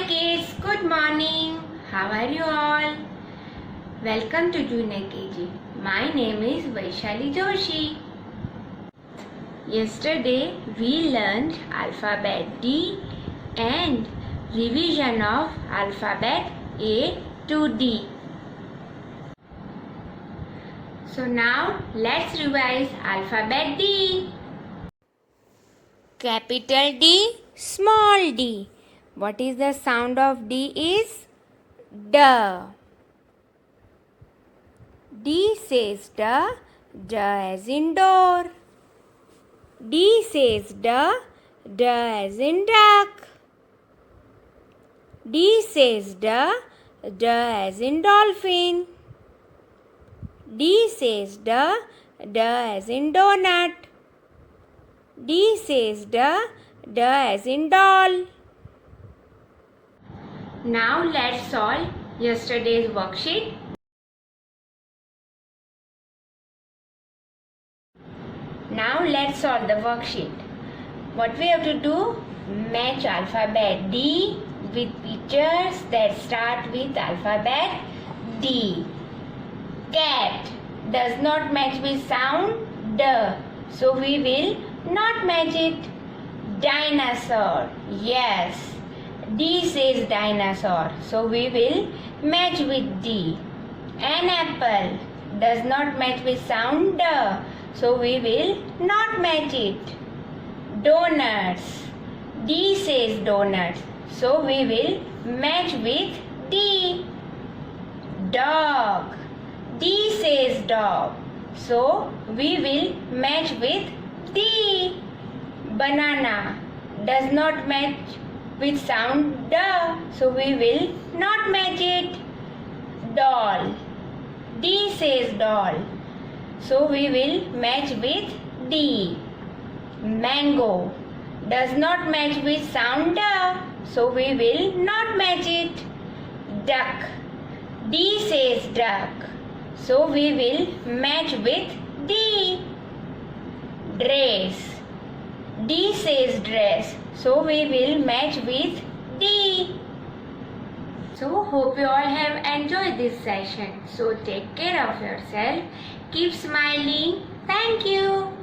kids, good morning. How are you all? Welcome to Junior KG. My name is Vaishali Joshi. Yesterday we learned alphabet D and revision of alphabet A to D. So now let's revise alphabet D. Capital D, small d. What is the sound of D is D. D says D as in door. D says D as in duck. D says D as in dolphin. D says D as in donut. D says D as in doll. Now let's solve yesterday's worksheet. Now let's solve the worksheet. What we have to do? Match alphabet D with pictures that start with alphabet D. Cat does not match with sound D, so we will not match it. Dinosaur, yes, D says dinosaur, so we will match with D. An apple does not match with sound D, so we will not match it. Donuts, D says donuts, so we will match with D. Dog, D says dog, so we will match with D. Banana does not match with sound D, so we will not match it. Doll, D says doll, so we will match with D. Mango does not match with sound D, so we will not match it. Duck, D says duck, so we will match with D. Dress, D says dress, so we will match with D. So hope you all have enjoyed this session. So take care of yourself. Keep smiling. Thank you.